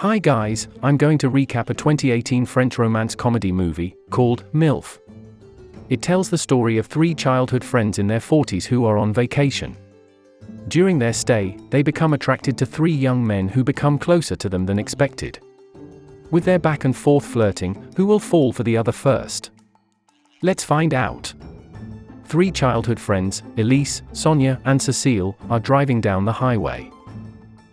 Hi guys, I'm going to recap a 2018 French romance comedy movie called MILF. It tells the story of three childhood friends in their 40s who are on vacation. During their stay, they become attracted to three young men who become closer to them than expected. With their back and forth flirting, who will fall for the other first? Let's find out. Three childhood friends, Elise, Sonia, and Cécile, are driving down the highway.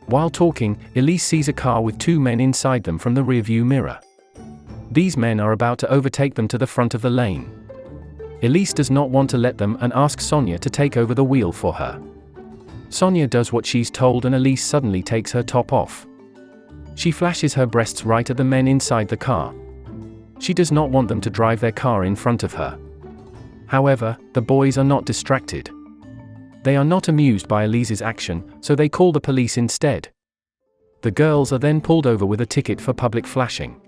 While talking, Elise sees a car with two men inside them from the rearview mirror. These men are about to overtake them to the front of the lane. Elise does not want to let them and asks Sonia to take over the wheel for her. Sonia does what she's told and Elise suddenly takes her top off. She flashes her breasts right at the men inside the car. She does not want them to drive their car in front of her. However, the boys are not distracted. They are not amused by Elise's action, so they call the police instead. The girls are then pulled over with a ticket for public flashing.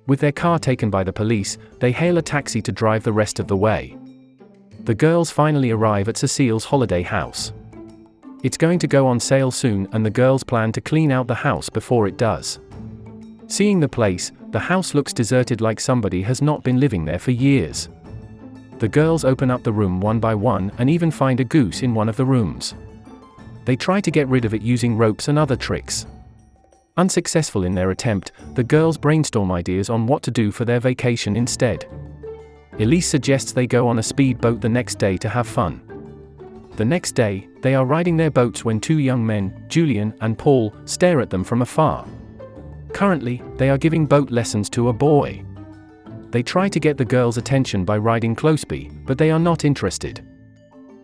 With their car taken by the police, they hail a taxi to drive the rest of the way. The girls finally arrive at Cécile's holiday house. It's going to go on sale soon and the girls plan to clean out the house before it does. Seeing the place, the house looks deserted like somebody has not been living there for years. The girls open up the room one by one and even find a goose in one of the rooms. They try to get rid of it using ropes and other tricks. Unsuccessful in their attempt, the girls brainstorm ideas on what to do for their vacation instead. Elise suggests they go on a speed boat the next day to have fun. The next day, they are riding their boats when two young men, Julien and Paul, stare at them from afar. Currently, they are giving boat lessons to a boy. They try to get the girls' attention by riding closely, but they are not interested.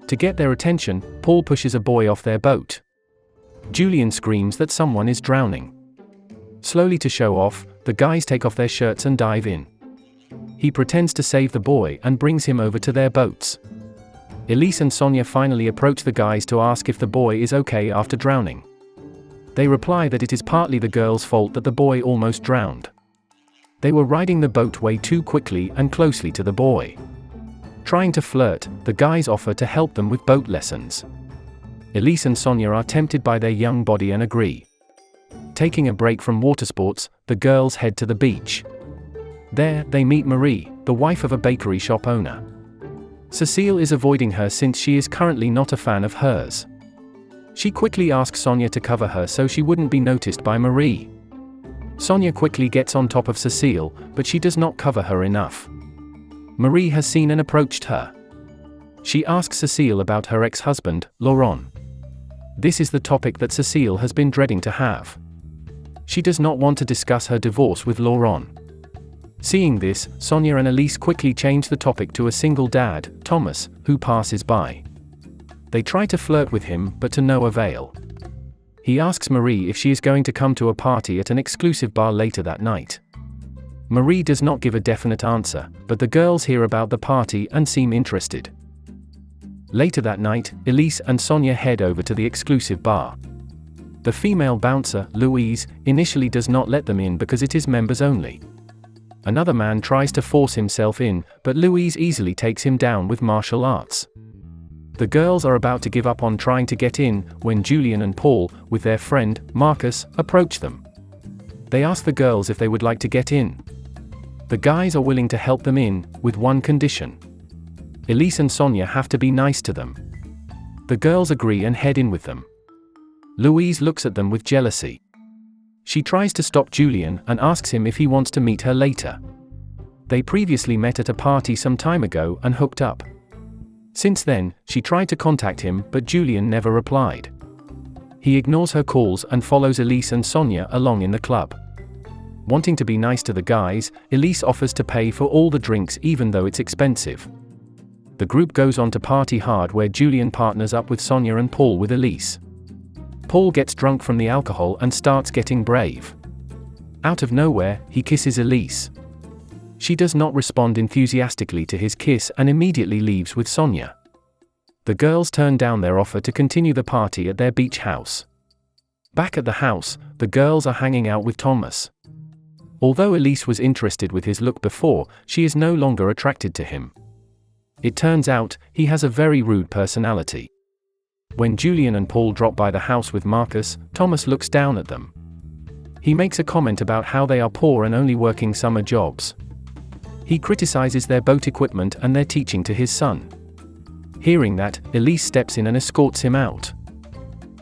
To get their attention, Paul pushes a boy off their boat. Julien screams that someone is drowning. Slowly to show off, the guys take off their shirts and dive in. He pretends to save the boy and brings him over to their boats. Elise and Sonia finally approach the guys to ask if the boy is okay after drowning. They reply that it is partly the girl's fault that the boy almost drowned. They were riding the boat way too quickly and closely to the boy. Trying to flirt, the guys offer to help them with boat lessons. Elise and Sonia are tempted by their young body and agree. Taking a break from water sports, the girls head to the beach. There, they meet Marie, the wife of a bakery shop owner. Cécile is avoiding her since she is currently not a fan of hers. She quickly asks Sonia to cover her so she wouldn't be noticed by Marie. Sonia quickly gets on top of Cécile, but she does not cover her enough. Marie has seen and approached her. She asks Cécile about her ex-husband, Laurent. This is the topic that Cécile has been dreading to have. She does not want to discuss her divorce with Laurent. Seeing this, Sonia and Elise quickly change the topic to a single dad, Thomas, who passes by. They try to flirt with him, but to no avail. He asks Marie if she is going to come to a party at an exclusive bar later that night. Marie does not give a definite answer, but the girls hear about the party and seem interested. Later that night, Elise and Sonia head over to the exclusive bar. The female bouncer, Louise, initially does not let them in because it is members only. Another man tries to force himself in, but Louise easily takes him down with martial arts. The girls are about to give up on trying to get in, when Julien and Paul, with their friend, Marcus, approach them. They ask the girls if they would like to get in. The guys are willing to help them in, with one condition. Elise and Sonia have to be nice to them. The girls agree and head in with them. Louise looks at them with jealousy. She tries to stop Julien and asks him if he wants to meet her later. They previously met at a party some time ago and hooked up. Since then, she tried to contact him, but Julien never replied. He ignores her calls and follows Elise and Sonia along in the club. Wanting to be nice to the guys, Elise offers to pay for all the drinks even though it's expensive. The group goes on to party hard where Julien partners up with Sonia and Paul with Elise. Paul gets drunk from the alcohol and starts getting brave. Out of nowhere, he kisses Elise. She does not respond enthusiastically to his kiss and immediately leaves with Sonia. The girls turn down their offer to continue the party at their beach house. Back at the house, the girls are hanging out with Thomas. Although Elise was interested with his look before, she is no longer attracted to him. It turns out, he has a very rude personality. When Julien and Paul drop by the house with Marcus, Thomas looks down at them. He makes a comment about how they are poor and only working summer jobs. He criticizes their boat equipment and their teaching to his son. Hearing that, Elise steps in and escorts him out.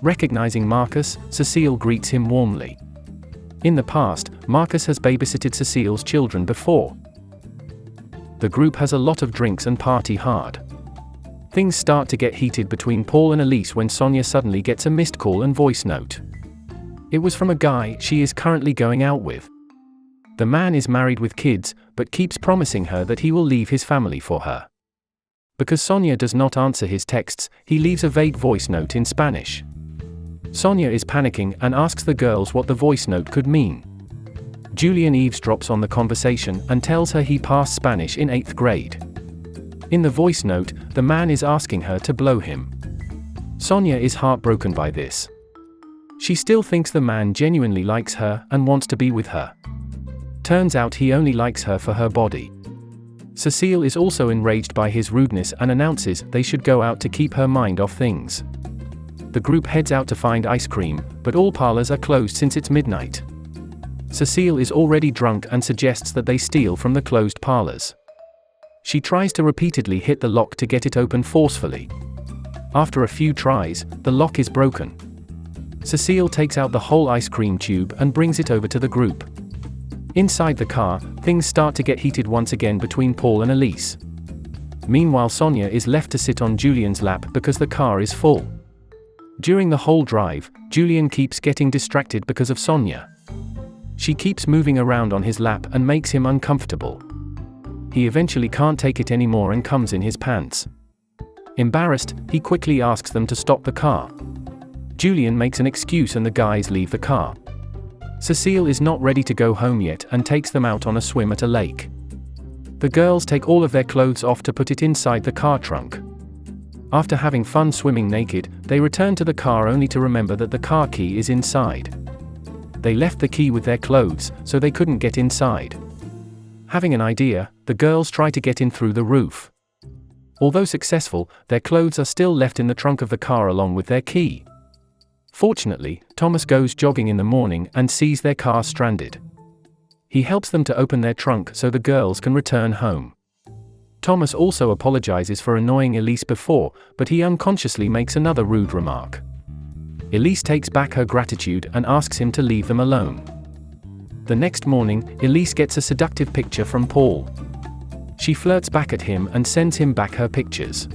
Recognizing Marcus, Cecile greets him warmly. In the past, Marcus has babysitted Cecile's children before. The group has a lot of drinks and party hard. Things start to get heated between Paul and Elise when Sonia suddenly gets a missed call and voice note. It was from a guy she is currently going out with. The man is married with kids, but keeps promising her that he will leave his family for her. Because Sonia does not answer his texts, he leaves a vague voice note in Spanish. Sonia is panicking and asks the girls what the voice note could mean. Julian eavesdrops on the conversation and tells her he passed Spanish in 8th grade. In the voice note, the man is asking her to blow him. Sonia is heartbroken by this. She still thinks the man genuinely likes her and wants to be with her. Turns out he only likes her for her body. Cecile is also enraged by his rudeness and announces they should go out to keep her mind off things. The group heads out to find ice cream, but all parlors are closed since it's midnight. Cecile is already drunk and suggests that they steal from the closed parlors. She tries to repeatedly hit the lock to get it open forcefully. After a few tries, the lock is broken. Cecile takes out the whole ice cream tube and brings it over to the group. Inside the car, things start to get heated once again between Paul and Elise. Meanwhile, Sonia is left to sit on Julian's lap because the car is full. During the whole drive, Julian keeps getting distracted because of Sonia. She keeps moving around on his lap and makes him uncomfortable. He eventually can't take it anymore and comes in his pants. Embarrassed, he quickly asks them to stop the car. Julian makes an excuse and the guys leave the car. Cecile is not ready to go home yet and takes them out on a swim at a lake. The girls take all of their clothes off to put it inside the car trunk. After having fun swimming naked, they return to the car only to remember that the car key is inside. They left the key with their clothes, so they couldn't get inside. Having an idea, the girls try to get in through the roof. Although successful, their clothes are still left in the trunk of the car along with their key. Fortunately, Thomas goes jogging in the morning and sees their car stranded. He helps them to open their trunk so the girls can return home. Thomas also apologizes for annoying Elise before, but he unconsciously makes another rude remark. Elise takes back her gratitude and asks him to leave them alone. The next morning, Elise gets a seductive picture from Paul. She flirts back at him and sends him back her pictures.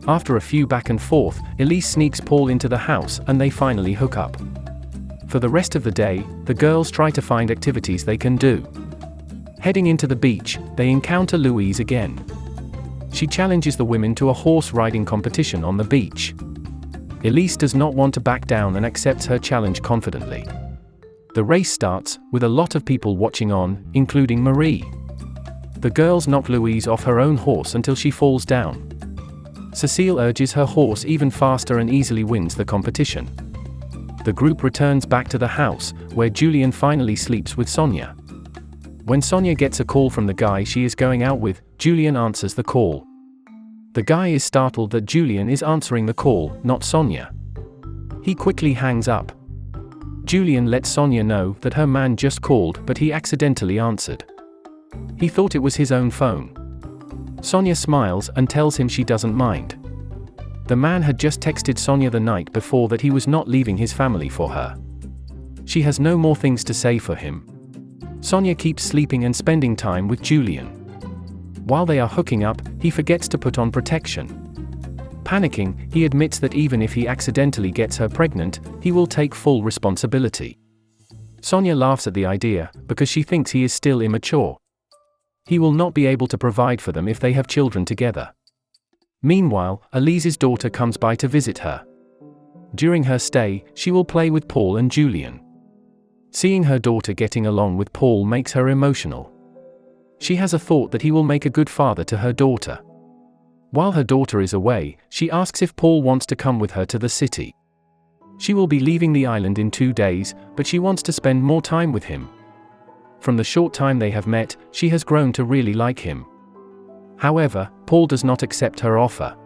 After a few back and forth, Elise sneaks Paul into the house and they finally hook up. For the rest of the day, the girls try to find activities they can do. Heading into the beach, they encounter Louise again. She challenges the women to a horse riding competition on the beach. Elise does not want to back down and accepts her challenge confidently. The race starts, with a lot of people watching on, including Marie. The girls knock Louise off her own horse until she falls down. Cecile urges her horse even faster and easily wins the competition. The group returns back to the house, where Julian finally sleeps with Sonia. When Sonia gets a call from the guy she is going out with, Julian answers the call. The guy is startled that Julian is answering the call, not Sonia. He quickly hangs up. Julian lets Sonia know that her man just called, but he accidentally answered. He thought it was his own phone. Sonia smiles and tells him she doesn't mind. The man had just texted Sonia the night before that he was not leaving his family for her. She has no more things to say for him. Sonia keeps sleeping and spending time with Julian. While they are hooking up, he forgets to put on protection. Panicking, he admits that even if he accidentally gets her pregnant, he will take full responsibility. Sonia laughs at the idea, because she thinks he is still immature. He will not be able to provide for them if they have children together. Meanwhile, Elise's daughter comes by to visit her. During her stay, she will play with Paul and Julian. Seeing her daughter getting along with Paul makes her emotional. She has a thought that he will make a good father to her daughter. While her daughter is away, she asks if Paul wants to come with her to the city. She will be leaving the island in 2 days, but she wants to spend more time with him. From the short time they have met, she has grown to really like him. However, Paul does not accept her offer.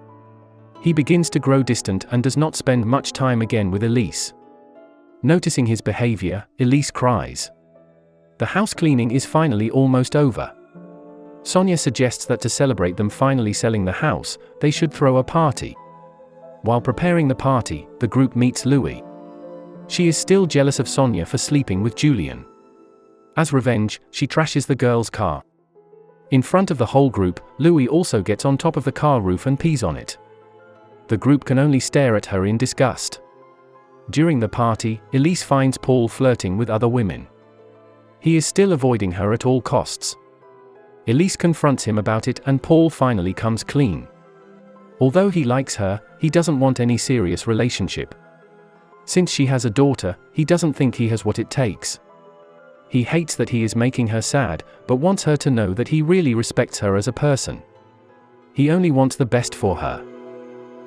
He begins to grow distant and does not spend much time again with Elise. Noticing his behavior, Elise cries. The house cleaning is finally almost over. Sonia suggests that to celebrate them finally selling the house, they should throw a party. While preparing the party, the group meets Louis. She is still jealous of Sonia for sleeping with Julian. As revenge, she trashes the girl's car. In front of the whole group, Louis also gets on top of the car roof and pees on it. The group can only stare at her in disgust. During the party, Elise finds Paul flirting with other women. He is still avoiding her at all costs. Elise confronts him about it and Paul finally comes clean. Although he likes her, he doesn't want any serious relationship. Since she has a daughter, he doesn't think he has what it takes. He hates that he is making her sad, but wants her to know that he really respects her as a person. He only wants the best for her.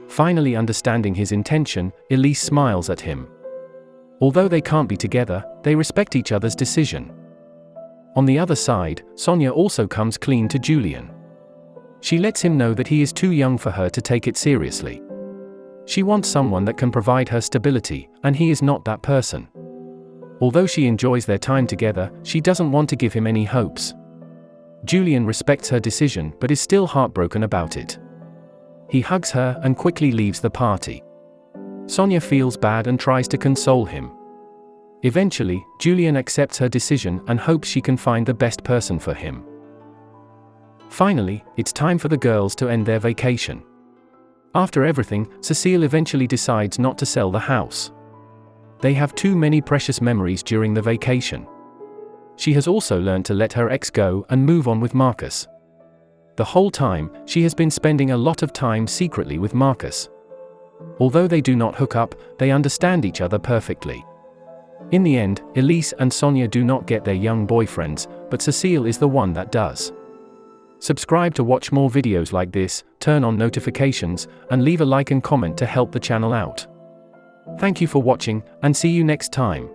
Finally understanding his intention, Elise smiles at him. Although they can't be together, they respect each other's decision. On the other side, Sonia also comes clean to Julian. She lets him know that he is too young for her to take it seriously. She wants someone that can provide her stability, and he is not that person. Although she enjoys their time together, she doesn't want to give him any hopes. Julian respects her decision but is still heartbroken about it. He hugs her and quickly leaves the party. Sonia feels bad and tries to console him. Eventually, Julian accepts her decision and hopes she can find the best person for him. Finally, it's time for the girls to end their vacation. After everything, Cecile eventually decides not to sell the house. They have too many precious memories during the vacation. She has also learned to let her ex go and move on with Marcus. The whole time, she has been spending a lot of time secretly with Marcus. Although they do not hook up, they understand each other perfectly. In the end, Elise and Sonia do not get their young boyfriends, but Cecile is the one that does. Subscribe to watch more videos like this, turn on notifications, and leave a like and comment to help the channel out. Thank you for watching, and see you next time.